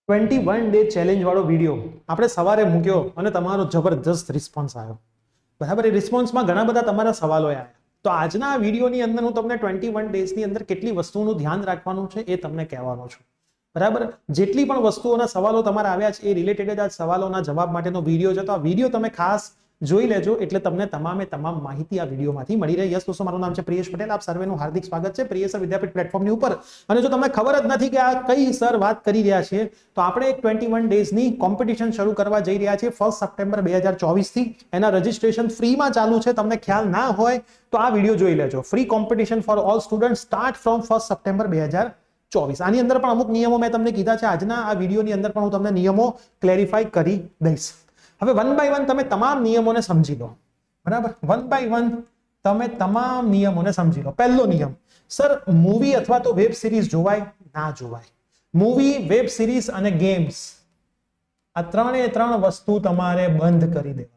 21 day challenge વાળો video આપણે સવારે મૂક્યો અને તમારો જબરદસ્ત રિસ્પોન્સ આવ્યો. બરાબર, એ રિસ્પોન્સમાં ઘણા બધા તમારા સવાલો આવ્યા. તો આજના આ વિડીયોની અંદર હું તમને 21 ડેઝની અંદર કેટલી વસ્તુઓનું ધ્યાન રાખવાનું છે એ તમને કહેવાનો છું. બરાબર, જેટલી પણ વસ્તુઓના સવાલો તમારા આવ્યા છે એ રિલેટેડ જ આ સવાલોના જવાબ માટેનો વિડીયો છે. તો આ વિડીયો તમે ખાસ જોઈ લેજો એટલે તમને તમામ માહિતી આ વિડીયોમાંથી મળી રહે. યસ દોસ્તો, મારું નામ છે પ્રિયેશ પટેલ. આપ સર્વેનું હાર્દિક સ્વાગત છે પ્રિયેશ વિદ્યાપીઠ પ્લેટફોર્મની ઉપર. અને જો તમને ખબર જ નથી કે આ કઈ સર વાત કરી રહ્યા છે, તો આપણે એક 21 ડેઝની કોમ્પિટિશન શરૂ કરવા જઈ રહ્યા છીએ 1 સપ્ટેમ્બર 2024 થી. એના રજીસ્ટ્રેશન ફ્રીમાં ચાલુ છે. તમને ખ્યાલ ના હોય તો આ વિડીયો જોઈ લેજો. Free competition for all student start from 1 September 2024. આની અંદર પણ અમુક નિયમો મેં તમને કીધા છે. આજના આ વિડીયોની અંદર પણ હું તમને નિયમો ક્લેરિફાઈ કરી દઈશ. હવે વન બાય વન તમે તમામ નિયમોને સમજી લો. બરાબર, વન બાય વન તમે તમામ નિયમોને સમજી લો. પહેલો નિયમ, સર મૂવી અથવા તો વેબ સિરીઝ જોવાય ના જોવાય? મૂવી, વેબ સિરીઝ અને ગેમ્સ, આ ત્રણ વસ્તુ તમારે બંધ કરી દેવાની.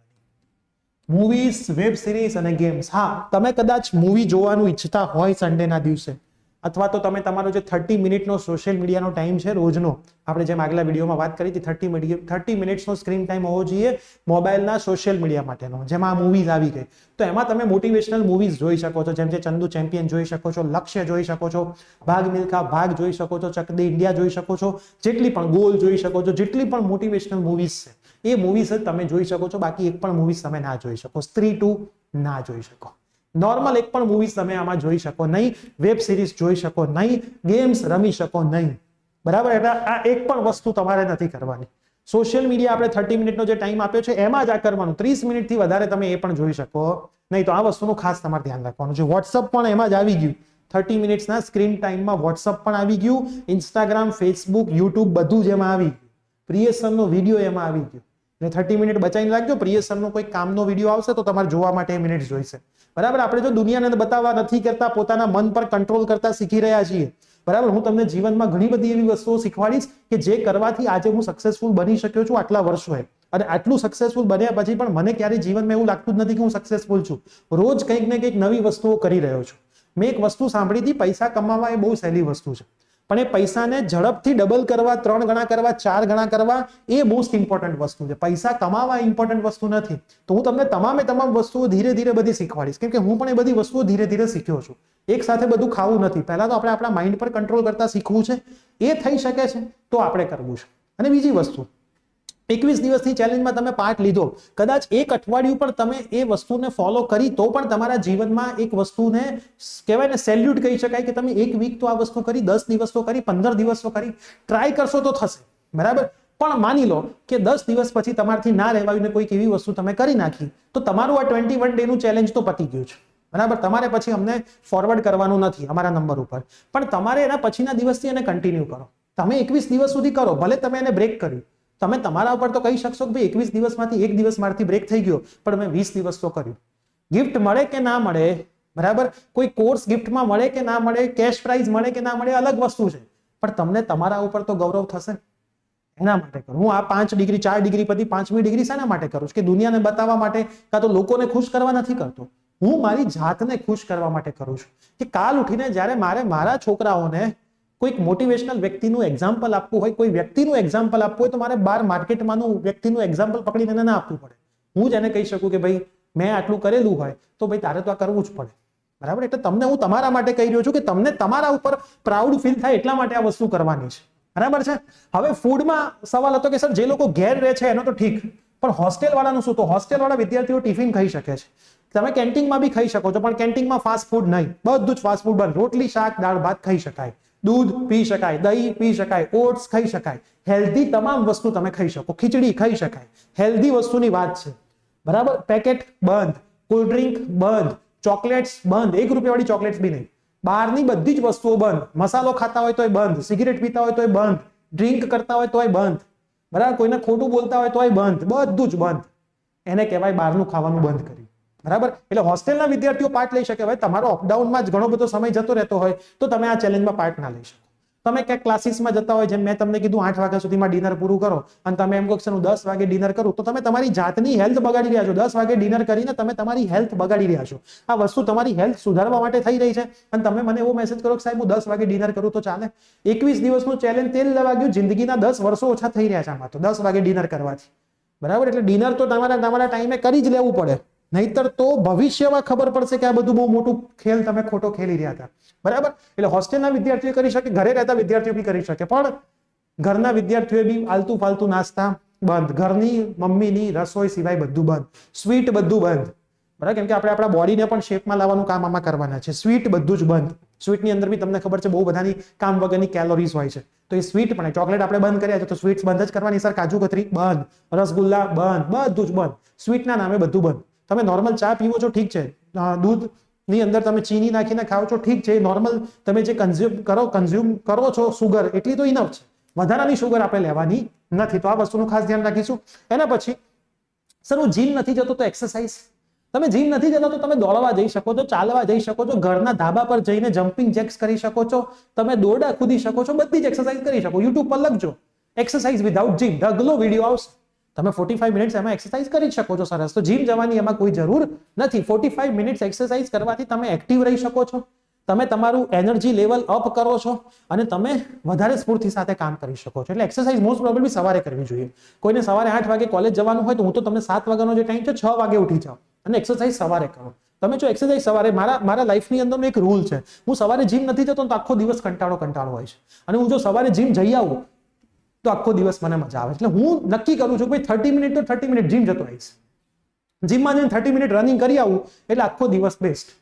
મૂવીઝ, વેબ સિરીઝ અને ગેમ્સ. હા, તમે કદાચ મૂવી જોવાનું ઈચ્છતા હોય સન્ડેના દિવસે, અથવા તો તમે તમારો જે 30 મિનિટનો સોશિયલ મીડિયાનો ટાઈમ છે રોજનો, આપણે જેમ આગલા વિડીયોમાં વાત કરી હતી 30 મિનિટ્સનો સ્ક્રીન ટાઈમ હોવો જોઈએ મોબાઈલના સોશિયલ મીડિયા માટેનો, જેમાં આ મૂવીઝ આવી ગઈ. તો એમાં તમે મોટિવેશનલ મૂવીઝ જોઈ શકો છો, જેમ કે ચંદુ ચેમ્પિયન જોઈ શકો છો, લક્ષ્ય જોઈ શકો છો, ભાગ મિલ્ખા ભાગ જોઈ શકો છો, ચક દે ઇન્ડિયા જોઈ શકો છો, જેટલી પણ ગોલ જોઈ શકો છો, જેટલી પણ મોટિવેશનલ મૂવીઝ છે એ મૂવીઝ તમે જોઈ શકો છો. બાકી એક પણ મૂવીઝ તમે ના જોઈ શકો. સ્ત્રી 2 ના જોઈ શકો. નોર્મલ એક પણ મૂવીઝ તમે આમાં જોઈ શકો નહીં. વેબ સિરીઝ જોઈ શકો નહીં. ગેમ્સ રમી શકો નહીં. બરાબર, એટલે આ એક પણ વસ્તુ તમારે નથી કરવાની. સોશિયલ મીડિયા આપણે 30 મિનિટનો જે ટાઈમ આપ્યો છે એમાં જ આ કરવાનું. 30 મિનિટથી વધારે તમે એ પણ જોઈ શકો નહીં. તો આ વસ્તુનું ખાસ તમારે ધ્યાન રાખવાનું છે. વોટ્સઅપ પણ એમાં જ આવી ગયું. 30 મિનિટ્સના સ્ક્રીન ટાઈમમાં વોટ્સઅપ પણ આવી ગયું. ઇન્સ્ટાગ્રામ, ફેસબુક, યુટ્યુબ બધું જ એમાં આવી ગયું. પ્રિયસરનો વિડીયો એમાં આવી ગયો. એટલે 30 મિનિટ બચાવીને રાખજો. પ્રિયસરનો કોઈ કામનો વિડીયો આવશે તો તમારે જોવા માટે મિનિટ જોઈશે. બરાબર, આપણે જો દુનિયાને બતાવવા નથી કરતા, પોતાના મન પર કંટ્રોલ કરતા શીખી રહ્યા છીએ. બરાબર, હું તમને જીવનમાં ઘણી બધી એવી વસ્તુઓ શીખવાડીશ કે જે કરવાથી આજે હું સક્સેસફુલ બની શક્યો છું આટલા વર્ષોએ. અને આટલું સક્સેસફુલ બન્યા પછી પણ મને ક્યારેય જીવનમાં એવું લાગતું જ નથી કે હું સક્સેસફુલ છું. રોજ કંઈક ને કંઈક નવી વસ્તુઓ કરી રહ્યો છું. મેં એક વસ્તુ સાંભળી હતી, પૈસા કમાવા એ બહુ સહેલી વસ્તુ છે, પણ એ પૈસાને ઝડપથી ડબલ કરવા, 3 ગણા કરવા, 4 ગણા કરવા એ મોસ્ટ ઇમ્પોર્ટન્ટ વસ્તુ છે. પૈસા કમાવા ઇમ્પોર્ટન્ટ વસ્તુ નથી. તો હું તમને તમામ વસ્તુઓ ધીરે ધીરે બધી શીખવાડીશ, કેમ કે હું પણ એ બધી વસ્તુઓ ધીરે ધીરે શીખ્યો છું. એક સાથે બધું ખાવું નથી. પહેલા તો આપણે આપણા માઇન્ડ પર કંટ્રોલ કરતા શીખવું છે. એ થઈ શકે છે તો આપણે કરવું છે. અને બીજી વસ્તુ, 21 દિવસની ચેલેન્જમાં તમે પાર્ટ લીધો, કદાચ એક અઠવાડિયું પણ તમે એ વસ્તુને ફોલો કરી તો પણ તમારા જીવનમાં એક વસ્તુને કહેવાય ને સેલ્યુટ કહી શકાય કે તમે એક વીક તો આ વસ્તુ કરી, 10 દિવસ તો કરી, 15 દિવસ તો કરી. ટ્રાય કરશો તો થશે. બરાબર, પણ માની લો કે 10 દિવસ પછી તમારથી ના રહેવાયું ને કોઈક એવી વસ્તુ તમે કરી નાખી, તો તમારું આ 21 ડે નું ચેલેન્જ તો પતી ગયું છે. બરાબર, તમારે પછી અમને ફોરવર્ડ કરવાનું નથી અમારા નંબર ઉપર, પણ તમારે એના પછીના દિવસથી એને કન્ટિન્યુ કરો. તમે 21 દિવસ સુધી કરો, ભલે તમે એને બ્રેક કર્યું. તમે તમારા ઉપર તો કહી શકશો કે ભાઈ 21 દિવસમાંથી એક દિવસ મારથી બ્રેક થઈ ગયો, પણ મેં 20 દિવસ તો કર્યું. ગિફ્ટ મળે કે ના મળે, બરાબર, કોઈ કોર્સ ગિફ્ટમાં મળે કે ના મળે, કેશ પ્રાઇઝ મળે કે ના મળે, અલગ વસ્તુ છે, પણ તમને તમારા ઉપર તો ગૌરવ થશે. એના માટે કરું હું આ 5 ડિગ્રી 4 ડિગ્રી પછી 5મી ડિગ્રી શાના માટે કરું છું? કે દુનિયાને બતાવવા માટે, કાં તો લોકોને ખુશ કરવા નથી કરતો. હું મારી જાતને ખુશ કરવા માટે કરું છું. કે કાલ ઉઠીને જ્યારે મારે મારા છોકરાઓને કોઈક મોટિવેશનલ વ્યક્તિનું એક્ઝામ્પલ આપવું હોય, કોઈ વ્યક્તિનું એક્ઝામ્પલ આપવું હોય, તો મારે બહાર માર્કેટમાંનું વ્યક્તિનું એક્ઝામ્પલ પકડીને ના આપવું પડે. હું જ એને કહી શકું કે ભાઈ મેં આટલું કરેલું હોય તો ભાઈ તારે તો આ કરવું જ પડે. બરાબર, એટલે તમને હું તમારા માટે કહી રહ્યો છું કે તમને તમારા ઉપર પ્રાઉડ ફીલ થાય એટલા માટે આ વસ્તુ કરવાની છે. બરાબર છે. હવે ફૂડમાં સવાલ હતો કે સર જે લોકો ઘેર રહે છે એનો તો ઠીક, પણ હોસ્ટેલ વાળાનું શું? તો હોસ્ટેલ વાળા વિદ્યાર્થીઓ ટિફિન ખાઈ શકે છે. તમે કેન્ટીનમાં બી ખાઈ શકો છો, પણ કેન્ટીનમાં ફાસ્ટ ફૂડ નહીં. બધું જ ફાસ્ટ ફૂડ બંધ. રોટલી, શાક, દાળ, ભાત ખાઈ શકાય, દૂધ પી શકાય, દહીં પી શકાય, ઓટ્સ ખાઈ શકાય, હેલ્ધી તમામ વસ્તુ તમે ખાઈ શકો, ખીચડી ખાઈ શકાય. હેલ્ધી વસ્તુની વાત છે. બરાબર, પેકેટ બંધ, કોલ્ડ ડ્રિંક બંધ, ચોકલેટ્સ બંધ, 1 રૂપિયા વાળી ચોકલેટ્સ બી નહીં. બહારની બધી જ વસ્તુઓ બંધ. મસાલો ખાતા હોય તોય બંધ, સિગરેટ પીતા હોય તોય બંધ, ડ્રિંક કરતા હોય તોય બંધ. બરાબર, કોઈને ખોટું બોલતા હોય તોય બંધ. બધું જ બંધ. એને કહેવાય બહારનું ખાવાનું બંધ કર્યું. બરાબર, એટલે હોસ્ટેલના વિદ્યાર્થીઓ પાર્ટ લઈ શકે. હવે તમારો અપડાઉનમાં જ ઘણો બધો સમય જતો રહેતો હોય તો તમે આ ચેલેન્જમાં પાર્ટ ના લઈ શકો. તમે ક્યાંક ક્લાસીસમાં જતા હોય, જેમ મેં તમને કીધું 8 વાગ્યા સુધીમાં ડિનર પૂરું કરો અને તમે એમ કહો કે હું 10 વાગે ડિનર કરું, તો તમે તમારી જાતની હેલ્થ બગાડી રહ્યા છો. 10 વાગે ડિનર કરીને તમે તમારી હેલ્થ બગાડી રહ્યા છો. આ વસ્તુ તમારી હેલ્થ સુધારવા માટે થઈ રહી છે અને તમે મને એવો મેસેજ કરો કે સાહેબ હું 10 વાગે ડિનર કરું તો ચાલે? 21 દિવસનું ચેલેન્જ તેલ લેવા ગયું, જિંદગીના 10 વર્ષો ઓછા થઈ રહ્યા છે આમાં તો 10 વાગે ડિનર કરવાથી. બરાબર? એટલે ડિનર તો તમારા ટાઈમે કરી જ લેવું પડે, નહીતર તો ભવિષ્યમાં ખબર પડશે કે આ બધું બહુ મોટું ખેલ તમે ખોટો ખેલી રહ્યા હતા. બરાબર? એટલે હોસ્ટેલના વિદ્યાર્થીઓ કરી શકે, ઘરે રહેતા વિદ્યાર્થીઓ બી કરી શકે, પણ ઘરના વિદ્યાર્થીઓ બી આલતુ ફાલતુ નાસ્તા બંધ, ઘરની મમ્મીની રસોઈ સિવાય બધું બંધ, સ્વીટ બધું બંધ. બરાબર? કેમ કે આપણે આપણા બોડીને પણ શેપમાં લાવવાનું કામ આમાં કરવાના છે. સ્વીટ બધું જ બંધ. સ્વીટની અંદર બી તમને ખબર છે બહુ બધાની કામ વગરની કેલોરીઝ હોય છે, તો એ સ્વીટ પણ, ચોકલેટ આપણે બંધ કર્યા છે તો સ્વીટ્સ બંધ જ કરવાની. સર કાજુ કતરી બંધ, રસગુલ્લા બંધ, બધું જ બંધ. સ્વીટના નામે બધું બંધ. તમે નોર્મલ ચા પીવો છો ઠીક છે, દૂધ ની અંદર તમે ચીની નાખીને ખાઓ છો ઠીક છે, નોર્મલ તમે જે કન્ઝ્યુમ કરો છો સુગર એટલી તો ઇનફ છે, વધારાની સુગર આપણે લેવાની નથી. તો આ વસ્તુનું ખાસ ધ્યાન રાખીશું. એના પછી સર હું જીમ નથી જતો તો એક્સરસાઇઝ. તમે જીમ નથી જતા તો તમે દોડવા જઈ શકો છો, ચાલવા જઈ શકો છો, ઘરના ધાબા પર જઈને જમ્પિંગ જેક્સ કરી શકો છો, તમે દોરડા કૂદી શકો છો, બધી જ એક્સરસાઇઝ કરી શકો. યુટ્યુબ પર લખજો એક્સરસાઇઝ વિધાઉટ જીમ, ઢગલો વિડીયો આવશે. તમે 45 મિનિટ્સ એમાં એક્સરસાઇઝ કરી શકો છો. સરસ. તો જીમ જવાની એમાં કોઈ જરૂર નથી. 45 મિનિટ્સ એક્સરસાઇઝ કરવાથી તમે એક્ટિવ રહી શકો છો, તમે તમારું એનર્જી લેવલ અપ કરો છો અને તમે વધારે સ્ફૂર્તિ સાથે કામ કરી શકો છો. એટલે એક્સરસાઇઝ મોસ્ટ પ્રોબેબલી સવારે કરવી જોઈએ. કોઈને સવારે 8 વાગે કોલેજ જવાનું હોય તો હું તો તમને 7 વાગ્યાનો જે ટાઈમ છે 6 વાગે ઉઠી જાઓ અને એક્સરસાઇઝ સવારે કરો. તમે જો એક્સરસાઇઝ સવારે, મારા લાઈફની અંદરનો એક રૂલ છે, હું સવારે જીમ નથી જતો તો આખો દિવસ કંટાળો હોય છે, અને હું જો સવારે જીમ જઈ આવું તો આખો દિવસ મને મજા આવે. એટલે હું નક્કી કરું છું કે ભાઈ 30 મિનિટ તો 30 મિનિટ જીમ જતો આવીશ, જીમમાં જઈને 30 મિનિટ રનિંગ કરી આવું એટલે આખો દિવસ બેસ્ટ.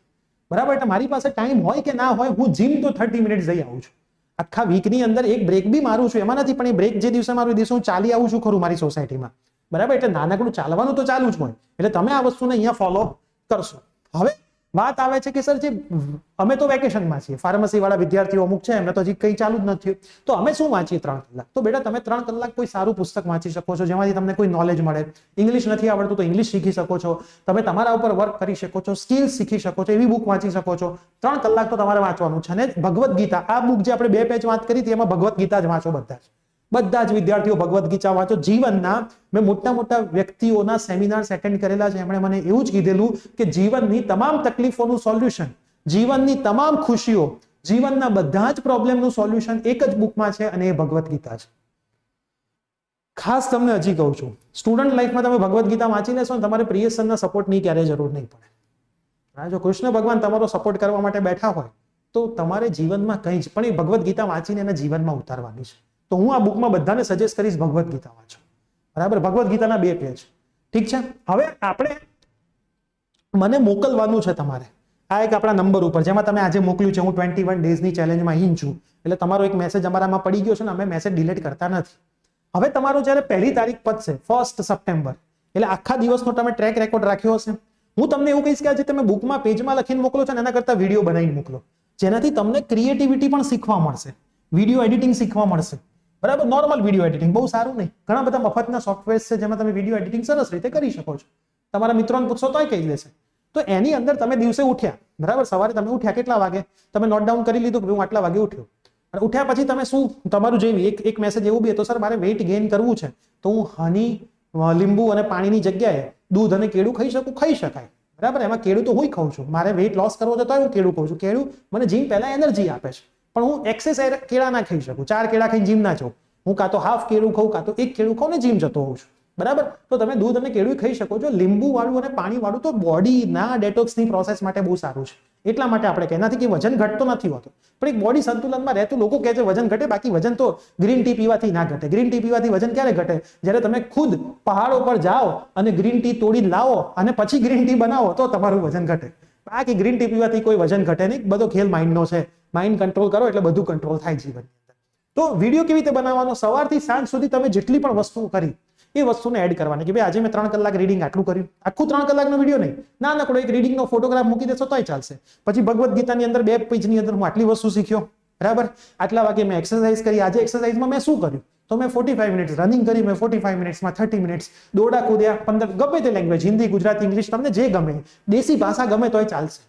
બરાબર? એટલે મારી પાસે ટાઈમ હોય કે ના હોય, હું જીમ તો 30 મિનિટ જઈ આવું છું. આખા વીકની અંદર એક બ્રેક બી મારું છું, એમાં નથી, પણ એ બ્રેક જે દિવસે મારું એ દિવસે હું ચાલી આવું છું ખરું મારી સોસાયટીમાં. બરાબર? એટલે નાનકડું ચાલવાનું તો ચાલુ જ હોય. એટલે તમે આ વસ્તુને અહીંયા ફોલો કરશો. હવે વાત આવે છે કે સર જે અમે તો વેકેશનમાં છીએ, ફાર્મસી વાળા વિદ્યાર્થીઓ અમુક છે, એમને તો હજી કંઈ ચાલુ જ નથી, તો અમે શું વાંચીએ 3 કલાક? તો બેટા તમે 3 કલાક કોઈ સારું પુસ્તક વાંચી શકો છો, જેમાંથી તમને કોઈ નોલેજ મળે. ઇંગ્લિશ નથી આવડતું તો ઇંગ્લિશ શીખી શકો છો, તમે તમારા ઉપર વર્ક કરી શકો છો, સ્કિલ્સ શીખી શકો છો, એવી બુક વાંચી શકો છો. 3 કલાક તો તમારે વાંચવાનું છે. અને ભગવદ્ ગીતા, આ બુક જે આપણે 2 પેજ વાત કરી હતી એમાં ભગવદ્ ગીતા જ વાંચો. બધા જ વિદ્યાર્થીઓ ભગવદ્ ગીતા વાંચો. જીવનના મેં મોટા વ્યક્તિઓના સેમિનાર્સ એટેન્ડ કરેલા છે, એમણે મને એવું જ કીધેલું કે જીવનની તમામ તકલીફોનું સોલ્યુશન, જીવનની તમામ ખુશીઓ, જીવનના બધા જ પ્રોબ્લેમનું સોલ્યુશન એક જ બુકમાં છે અને એ ભગવદ્ ગીતા છે. ખાસ તમને હજી કહું છું, સ્ટુડન્ટ લાઈફમાં તમે ભગવદ્ ગીતા વાંચી લેશો ને તમારે પ્રિયસનના સપોર્ટની ક્યારેય જરૂર નહીં પડે. જો કૃષ્ણ ભગવાન તમારો સપોર્ટ કરવા માટે બેઠા હોય તો તમારે જીવનમાં કંઈ જ, પણ એ ભગવદ્ ગીતા વાંચીને એને જીવનમાં ઉતારવાની છે. તો હું આ બુકમાં બધાને સજેસ્ટ કરીશ ભગવદ્ ગીતા વાંચો. બરાબર? ભગવદ્ ગીતાના 2 પેજ. ઠીક છે. હવે આપણે મને મોકલવાનું છે તમારે આ એક આપણા નંબર ઉપર, જેમાં તમે આજે મોકલ્યું છે. હું 21 ડેઝની ચેલેન્જમાં અહીં છું, એટલે તમારો એક મેસેજ અમારામાં પડી ગયો છે ને અમે મેસેજ ડિલીટ કરતા નથી. હવે તમારો જ્યારે 1લી તારીખ પતશે, 1 સપ્ટેમ્બર, એટલે આખા દિવસનો તમે ટ્રેક રેકોર્ડ રાખ્યો હશે. હું તમને એવું કહીશ કે આજે તમે બુકમાં પેજમાં લખીને મોકલો છો ને એના કરતા વિડીયો બનાવીને મોકલો, જેનાથી તમને ક્રિએટિવિટી પણ શીખવા મળશે, વિડીયો એડિટિંગ શીખવા મળશે. બરાબર? નોર્મલ વિડીયો એડિટિંગ, બહુ સારું નહીં, ઘણા બધા મફતના સોફ્ટવેર છે જેમાં તમે વિડીયો એડિટિંગ સરસ રીતે કરી શકો છો. તમારા મિત્રોને પૂછશો તોય કહી દેશે. તો એની અંદર તમે દિવસે ઉઠ્યા, બરાબર? સવારે તમે ઉઠ્યા કેટલા વાગે, તમે નોટ ડાઉન કરી લીધું કે હું આટલા વાગે ઉઠ્યો, અને ઉઠ્યા પછી તમે શું તમારું જેવી એક મેસેજ એવું બી હતો, સર મારે વેઇટ ગેઇન કરવું છે તો હું હની, લીંબુ અને પાણીની જગ્યાએ દૂધ અને કેળું ખાઈ શકું? ખાઈ શકાય. બરાબર? એમાં કેળું તો હું ખાઉં છું. મારે વેઇટ લોસ કરવો છે તો હું કેળું ખાઉં છું. કેળું મને જીમ પહેલા એનર્જી આપે છે, પણ હું એક્સેસ કેળા ના ખાઈ શકું. 4 કેળા ખાઈને જીમ ના જાઉં. હું કાં તો હાફ કેળું ખાઉં, કાં તો 1 કેળું ખાઉં ને જીમ જતો હોઉં છું. બરાબર? તો તમે દૂધ અને કેળું ખાઈ શકો છો. લીંબુ વાળું અને પાણી વાળું તો બોડીના ડેટોક્સની પ્રોસેસ માટે બહુ સારું છે. એટલા માટે આપણે કહે નથી કે વજન ઘટતો નથી હોતો, પણ એક બોડી સંતુલનમાં રહેતું. લોકો કહે છે વજન ઘટે, બાકી વજન તો ગ્રીન ટી પીવાથી ના ઘટે. ગ્રીન ટી પીવાથી વજન ક્યારે ઘટે? જ્યારે તમે ખુદ પહાડો પર જાઓ અને ગ્રીન ટી તોડીને લાવો અને પછી ગ્રીન ટી બનાવો તો તમારું વજન ઘટે. બાકી ગ્રીન ટી પીવાથી કોઈ વજન ઘટે નહીં. બધો ખેલ માઇન્ડનો છે. માઇન્ડ કંટ્રોલ કરો એટલે બધું કંટ્રોલ થાય જીવન. તો વિડીયો કેવી રીતે બનાવવાનો? સવારથી સાંજ સુધી તમે જેટલી પણ વસ્તુ કરી એ વસ્તુને એડ કરવાની કે ભાઈ આજે મેં 3 કલાક રીડિંગ આટલું કર્યું. આખું 3 કલાકનો વિડીયો નહીં, નાનકડો એક રીડિંગનો ફોટોગ્રાફ મૂકી દેશો તોય ચાલશે. પછી ભગવદ્ ગીતાની અંદર 2 પેજની અંદર હું આટલી વસ્તુ શીખ્યો. બરાબર? આટલા વાગે મેં એક્સરસાઇઝ કરી. આજે એક્સરસાઇઝમાં મેં શું કર્યું? તો મેં 45 મિનિટ્સ રનિંગ કરી, મેં 45 મિનિટ્સમાં 30 મિનિટ્સ દોડા કૂદ્યા, 15, ગમે તે લેંગ્વેજ, હિન્દી, ગુજરાતી, ઇંગ્લિશ, તમને જે ગમે, દેશી ભાષા ગમે તોય ચાલશે.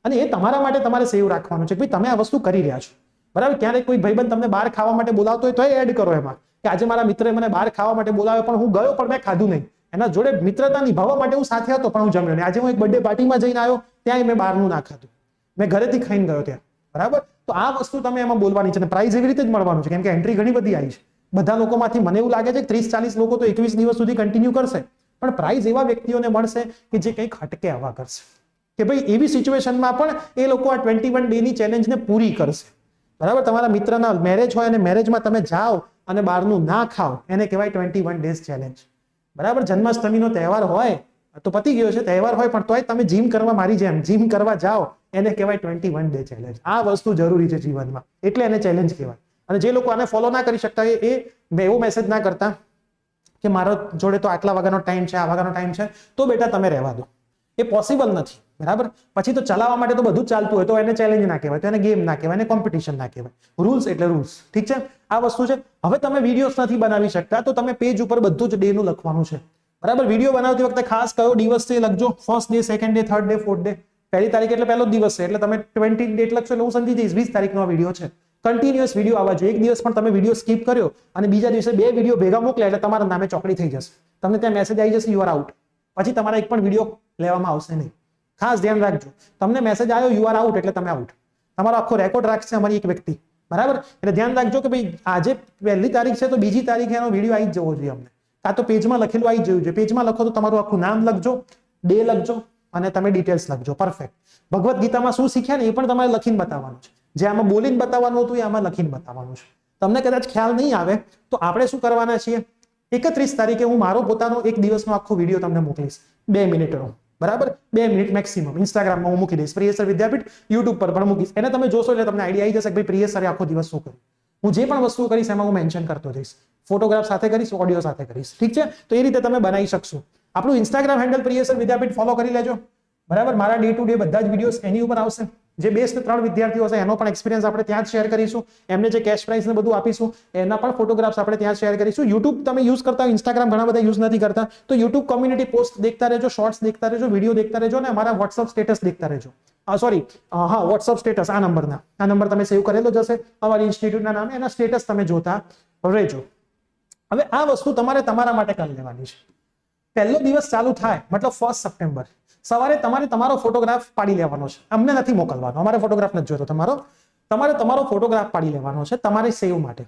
અને એ તમારા માટે તમારે સેવ રાખવાનું છે કે ભાઈ તમે આ વસ્તુ કરી રહ્યા છો. બરાબર? ક્યારેક કોઈ ભાઈબંધ તમને બહાર ખાવા માટે બોલાવતો હોય તો એડ કરો એમાં કે આજે મારા મિત્રે મને બહાર ખાવા માટે બોલાવ્યો પણ હું ગયો પણ મેં ખાધું નહીં. એના જોડે મિત્રતા નિભાવવા માટે હું સાથે હતો પણ હું જમ્યો નહીં. આજે હું એક બર્થડે પાર્ટીમાં જઈને આવ્યો, ત્યાંય મેં બહારનું ના ખાધું, મેં ઘરેથી ખાઈને ગયો ત્યાં. બરાબર? તો આ વસ્તુ તમે એમાં બોલવાની છે અને પ્રાઇઝ એવી રીતે જ મળવાનું છે, કેમ કે એન્ટ્રી ઘણી બધી આવી છે. બધા લોકોમાંથી મને એવું લાગે છે કે 30-40 લોકો તો 21 દિવસ સુધી કન્ટિન્યુ કરશે, પણ પ્રાઇઝ એવા વ્યક્તિઓને મળશે કે જે કંઈક હટકે આવા કરશે, કે ભાઈ એવી સિચ્યુએશનમાં પણ એ લોકો આ 21 ડેની ચેલેન્જને પૂરી કરશે. બરાબર? તમારા મિત્રના મેરેજ હોય અને મેરેજમાં તમે જાઓ અને બહારનું ના ખાઓ, એને કહેવાય 21 ડેઝ ચેલેન્જ. બરાબર? જન્માષ્ટમીનો તહેવાર હોય તો પતી ગયો છે, તહેવાર હોય પણ તોય તમે જીમ કરવા, મારી જેમ જીમ કરવા જાઓ, એને કહેવાય 21 ડે ચેલેન્જ. આ વસ્તુ જરૂરી છે જીવનમાં, એટલે એને ચેલેન્જ કહેવાય. અને જે લોકો આને ફોલો ના કરી શકતા એ એવો મેસેજ ના કરતા કે મારો જોડે તો આટલા વાગ્યાનો ટાઈમ છે, આ વાગ્યાનો ટાઈમ છે, તો બેટા તમે રહેવા દો, એ પોસિબલ નથી. બરાબર? પછી તો ચલાવવા માટે તો બધું જ ચાલતું હોય તો એને ચેલેન્જ ના કહેવાય, તો એને ગેમ ના કહેવાય, એને કોમ્પિટિશન ના કહેવાય. રૂલ્સ એટલે રૂલ્સ. ઠીક છે? આ વસ્તુ છે. હવે તમે વિડીયોઝ નથી બનાવી શકતા તો તમે પેજ ઉપર બધું જ ડે નું લખવાનું છે. બરાબર? વિડીયો બનાવતી વખતે ખાસ કયો દિવસ છે લખજો. First day, second day, third day, fourth day. પહેલી તારીખ એટલે પહેલો જ દિવસ છે, એટલે તમે 20 ડેટ લખશો એટલે હું સમજી જઈશ 20 તારીખનો વિડીયો છે. કન્ટિન્યુઅસ વિડીયો આવવા જોઈએ. એક દિવસ પણ તમે વિડીયો સ્કીપ કર્યો અને બીજા દિવસે 2 વિડીયો ભેગા મોકલ્યા એટલે તમારા નામે ચોકડી થઈ જશે. તમને ત્યાં મેસેજ આવી જશે યુ આર આઉટ. પછી તમારા એક પણ વિડીયો લેવામાં આવશે નહીં. ખાસ ધ્યાન રાખજો. તમને મેસેજ આવ્યો યુ આર આઉટ એટલે તમે આઉટ. તમારો આખો રેકોર્ડ રાખશે અમારી એક વ્યક્તિ. બરાબર? એટલે ધ્યાન રાખજો કે ભાઈ આજે 1લી તારીખ છે તો 2જી તારીખે એનો વિડીયો આવી જ જવો જોઈએ અમને. કાં તો પેજમાં લખેલું આવી જવું જોઈએ. પેજમાં લખો તો તમારું આખું નામ લખજો, ડે લખજો અને તમે ડિટેલ્સ લખજો. પરફેક્ટ. ભગવદ્ ગીતામાં શું શીખ્યા ને એ પણ તમારે લખીને બતાવવાનું છે. જે આમાં બોલીને બતાવવાનું હતું એ આમાં લખીને બતાવવાનું છે. તમને કદાચ ખ્યાલ નહીં આવે તો આપણે શું કરવાના છીએ, 31 તારીખે હું મારો પોતાનો એક દિવસનો આખો વિડીયો તમને મોકલીશ 2 મિનિટનો. બરાબર? 2 મિનિટ મેક્સિમમ. ઇન્સ્ટાગ્રામમાં હું મૂકી દઈશ, પ્રિય વિદ્યાપીઠ. યુટ્યુબ પર પણ મૂકીશ. એને તમે જોશો એટલે તમને આઈડિયા આવી જશે કે ભાઈ પ્રિય સરે આખો દિવસ શું કર્યું. હું જે પણ વસ્તુ કરીશ એમાં હું મેન્શન કરતો જઈશ. ફોટોગ્રાફ સાથે કરીશ, ઓડિયો સાથે કરીશ. ઠીક છે? તો એ રીતે તમે બનાવી શકશો. આપણું ઇન્સ્ટાગ્રામ હેન્ડલ પ્રિય વિદ્યાપીઠ ફોલો કરી લેજો. બરાબર? મારા ડે ટુ ડે બધા જ વિડીયોઝ એની ઉપર આવશે. જે બેસ્ટ 3 વિદ્યાર્થીઓ હશે એનો પણ એક્સપિરિયન્સ આપણે ત્યાં જ શેર કરીશું. એમને જે કેશ પ્રાઇઝ ને બધું આપીશું એના પણ ફોટોગ્રાફ્સ આપણે ત્યાં શેર કરીશું. યુટ્યુબ તમે યુઝ કરતા હોય, ઇન્સ્ટાગ્રામ ઘણા બધા યુઝ નથી કરતા, તો યુટ્યુબ કોમ્યુનિટી પોસ્ટ દેખતા રહેજો, શોર્ટ્સ દેખતા રહેજો, વિડીયો દેખતા રહેજો અને અમારા વોટ્સઅપ સ્ટેટસ દેખતા રહેજો. વોટ્સઅપ સ્ટેટસ આ નંબર તમે સેવ કરેલો જ હશે અમારી ઇન્સ્ટિટ્યૂટના નામે. એના સ્ટેટસ તમે જોતા રહેજો. હવે આ વસ્તુ તમારે તમારા માટે કરી લેવાની છે. પહેલો દિવસ ચાલુ થાય મતલબ 1 સપ્ટેમ્બર સવારે તમારે તમારો ફોટોગ્રાફ પાડી લેવાનો છે. અમને નથી મોકલવાનો, અમારે ફોટોગ્રાફ નથી જોતો તમારે તમારો ફોટોગ્રાફ પાડી લેવાનો છે તમારી સેવ માટે.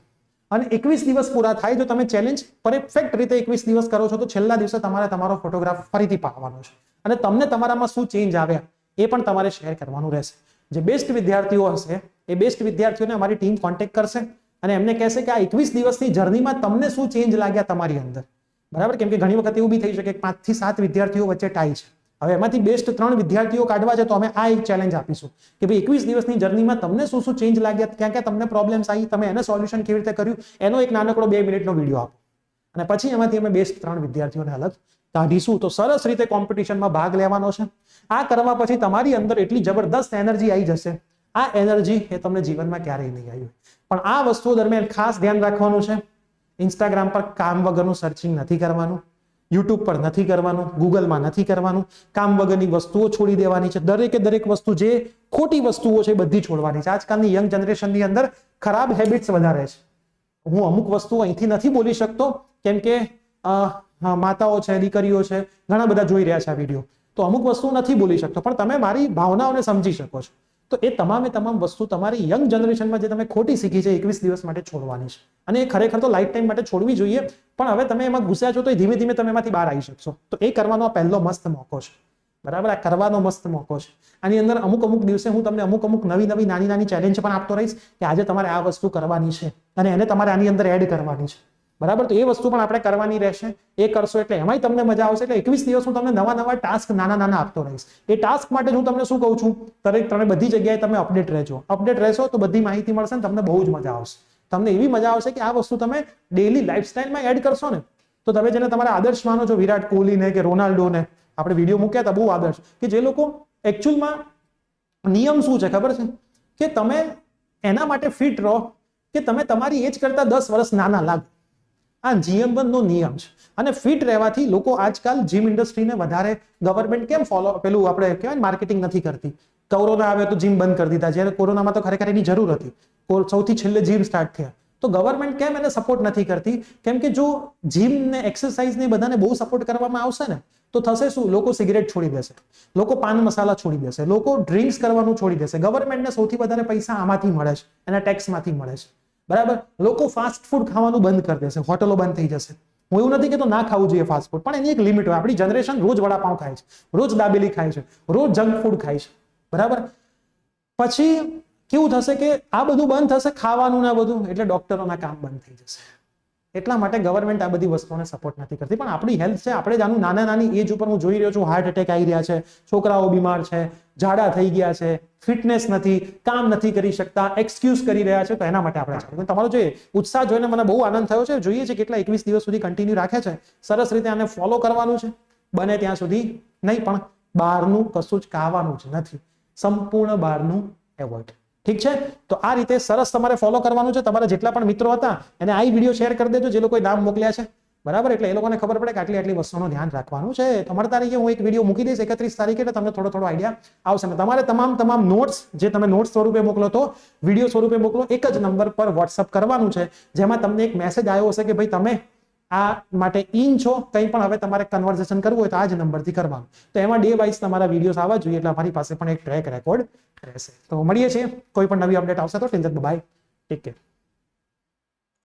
અને 21 દિવસ પૂરા થાય જો તમે ચેલેન્જ પરફેક્ટ રીતે 21 દિવસ કરો છો તો છેલ્લા દિવસે તમારે તમારો ફોટોગ્રાફ ફરીથી પાડવાનો છે. અને તમને તમારામાં શું ચેન્જ આવ્યા એ પણ તમારે શેર કરવાનું રહેશે. જે બેસ્ટ વિદ્યાર્થીઓ હશે એ બેસ્ટ વિદ્યાર્થીઓને અમારી ટીમ કોન્ટેક્ટ કરશે અને એમને કહેશે કે આ 21 દિવસની જર્નીમાં તમને શું ચેન્જ લાગ્યા તમારી અંદર. બરાબર? કેમ કે ઘણી વખત એવું બી થઈ શકે કે 5 થી 7 વિદ્યાર્થીઓ વચ્ચે ટાઈ છે. હવે એમાંથી બેસ્ટ 3 વિદ્યાર્થીઓ કાઢવા છે તો અમે આ એક ચેલેન્જ આપીશું કે ભાઈ 21 દિવસની જર્નીમાં તમને શું શું ચેન્જ લાગ્યા, ક્યાં ક્યાં તમને પ્રોબ્લેમ્સ આવી, તમે એને સોલ્યુશન કેવી રીતે કર્યું, એનો એક નાનકડો 2 મિનિટનો વિડીયો આપો. અને પછી એમાંથી અમે બેસ્ટ 3 વિદ્યાર્થીઓને અલગ કાઢીશું. તો સરસ રીતે કોમ્પિટિશનમાં ભાગ લેવાનો છે. આ કરવા પછી તમારી અંદર એટલી જબરદસ્ત એનર્જી આવી જશે. આ એનર્જી એ તમને જીવનમાં ક્યારેય નહીં આવી. પણ આ વસ્તુઓ દરમિયાન ખાસ ધ્યાન રાખવાનું છે. ઇન્સ્ટાગ્રામ પર કામ વગરનું સર્ચિંગ નથી કરવાનું, યુટ્યુબ પર નથી કરવાનું, ગૂગલમાં નથી કરવાનું. કામ વગરની વસ્તુઓ છોડી દેવાની છે. દરેક વસ્તુ જે ખોટી વસ્તુઓ છે બધી છોડવાની છે. આજકાલની યંગ જનરેશનની અંદર ખરાબ હેબિટ્સ વધારે છે. હું અમુક વસ્તુઓ અહીંથી નથી બોલી શકતો કેમ કે માતાઓ છે, દીકરીઓ છે, ઘણા બધા જોઈ રહ્યા છે આ વિડીયો, તો અમુક વસ્તુ નથી બોલી શકતો. પણ તમે મારી ભાવનાઓને સમજી શકો છો. તો એ તમામ વસ્તુ તમારી યંગ જનરેશનમાં જે તમે ખોટી શીખી છે 21 દિવસ માટે છોડવાની છે. અને એ ખરેખર તો લાઈફ ટાઈમ માટે છોડવી જોઈએ. પણ હવે તમે એમાં ઘૂસ્યા છો તો ધીમે ધીમે તમે એમાંથી બહાર આવી શકશો. તો એ કરવાનો પહેલો મસ્ત મોકો છે. બરાબર? આ કરવાનો મસ્ત મોકો છે. આની અંદર અમુક દિવસે હું તમને અમુક નવી નાની ચેલેન્જ પણ આપતો રહીશ કે આજે તમારે આ વસ્તુ કરવાની છે અને એને તમારે આની અંદર એડ કરવાની છે. બરાબર? તો એ વસ્તુ પણ આપણે કરવાની રહેશે. એ કરશો એટલે એમાંય તમને મજા આવશે. એટલે 21 દિવસ હું તમને નવા ટાસ્ક નાના આપતો રહીશ. એ ટાસ્ક માટે હું તમને શું કહું છું, તમે બધી જગ્યાએ તમે અપડેટ રહેશો તો બધી માહિતી મળશે ને તમને બહુ જ મજા આવશે. તમને એવી મજા આવશે કે આ વસ્તુ તમે ડેઈલી લાઈફસ્ટાઈલમાં એડ કરશો ને તો તમે જેને તમારા આદર્શ માનો છો, વિરાટ કોહલીને કે રોનાલ્ડોને, આપણે વિડીયો મૂક્યા હતા બહુ આદર્શ, કે જે લોકો એકચ્યુઅલમાં નિયમ શું છે ખબર છે કે તમે એના માટે ફિટ રહો કે તમે તમારી એજ કરતા 10 વર્ષ નાના લાગો. આ જીવનનો નિયમ છે. અને ફિટ રહેવાથી લોકો આજકાલ જીમ ઇન્ડસ્ટ્રીને વધારે ગવર્મેન્ટ કેમ પેલું આપણે કહેવાય માર્કેટિંગ નથી કરતી, કોરોના આવ્યો તો જીમ બંધ કરી દીધા, જ્યારે કોરોનામાં તો ખરેખર એની જરૂર હતી, સૌથી છેલ્લે જીમ સ્ટાર્ટ થયા. તો ગવર્મેન્ટ કેમ એને સપોર્ટ નથી કરતી? કેમ કે જો જીમ ને એક્સરસાઇઝ ને બધાને બહુ સપોર્ટ કરવામાં આવશે ને તો થશે શું? લોકો સિગરેટ છોડી દેશે, લોકો પાન મસાલા છોડી દેશે, લોકો ડ્રિંક્સ કરવાનું છોડી દેશે. ગવર્મેન્ટને સૌથી વધારે પૈસા આમાંથી મળે છે, એના ટેક્સમાંથી મળે છે, બરાબર. લોકો ફાસ્ટ ફૂડ ખાવાનું બંધ કરી દેશે, હોટલો બંધ થઈ જશે. હું એવું નથી કે તો ના ખાવું જોઈએ ફાસ્ટ ફૂડ, પણ એની એક લિમિટ હોય. આપણી જનરેશન રોજ વડાપાઉં ખાય છે, રોજ દાબેલી ખાય છે, રોજ જંક ફૂડ ખાય છે, બરાબર. પછી કેવું થશે કે આ બધું બંધ થશે, ખાવાનું ના બધું, એટલે ડોક્ટરોના કામ બંધ થઈ જશે. એટલા માટે ગવર્મેન્ટ આ બધી વસ્તુઓને સપોર્ટ નથી કરતી. પણ આપણી હેલ્થ છે, આપણે જાણું નાની એજ ઉપર હું જોઈ રહ્યો છું હાર્ટ એટેક આવી રહ્યા છે, છોકરાઓ બીમાર છે, જાડા થઈ ગયા છે, ફિટનેસ નથી, કામ નથી કરી શકતા, એક્સક્યુઝ કરી રહ્યા છે. તો એના માટે આપણે તમારો જોઈએ ઉત્સાહ જોઈને મને બહુ આનંદ થયો છે. જોઈએ છે કેટલા 21 દિવસ સુધી કન્ટિન્યુ રાખે છે. સરસ રીતે આને ફોલો કરવાનું છે, બને ત્યાં સુધી નહીં, પણ બહારનું કશું જ ખાવાનું જ નથી, સંપૂર્ણ બહારનું એવોઇડ. ઠીક છે? તો આ રીતે સરસ તમારે ફોલો કરવાનું છે. તમારા જેટલા પણ મિત્રો હતા એને આ વિડીયો શેર કરી દેજો, જે લોકોએ નામ મોકલ્યા છે, બરાબર. એટલે એ લોકોને ખબર પડે કે આટલી વસ્તુનું ધ્યાન રાખવાનું છે. તમારી તારીખે હું એક વિડીયો મૂકી દઈશ 31 તારીખે, એટલે તમને થોડો આઈડિયા આવશે. ને તમારે તમામ નોટ્સ જે તમે નોટ્સ સ્વરૂપે મોકલો તો વિડીયો સ્વરૂપે મોકલો. એક જ નંબર પર વોટ્સઅપ કરવાનું છે, જેમાં તમને એક મેસેજ આવ્યો હશે કે ભાઈ તમે આ માટે ઇન છો, કંઈ પણ હવે તમારે કન્વર્ઝેશન કરવું હોય તો આ જ નંબરથી કરવાનું. તો એમાં ડે વાઇઝ તમારા વિડીયોઝ આવવા જોઈએ, એટલે અમારી પાસે પણ એક ટ્રેક રેકોર્ડ રહેશે. તો મળીએ છીએ, કોઈ પણ નવી અપડેટ આવશે તો till then by, take care.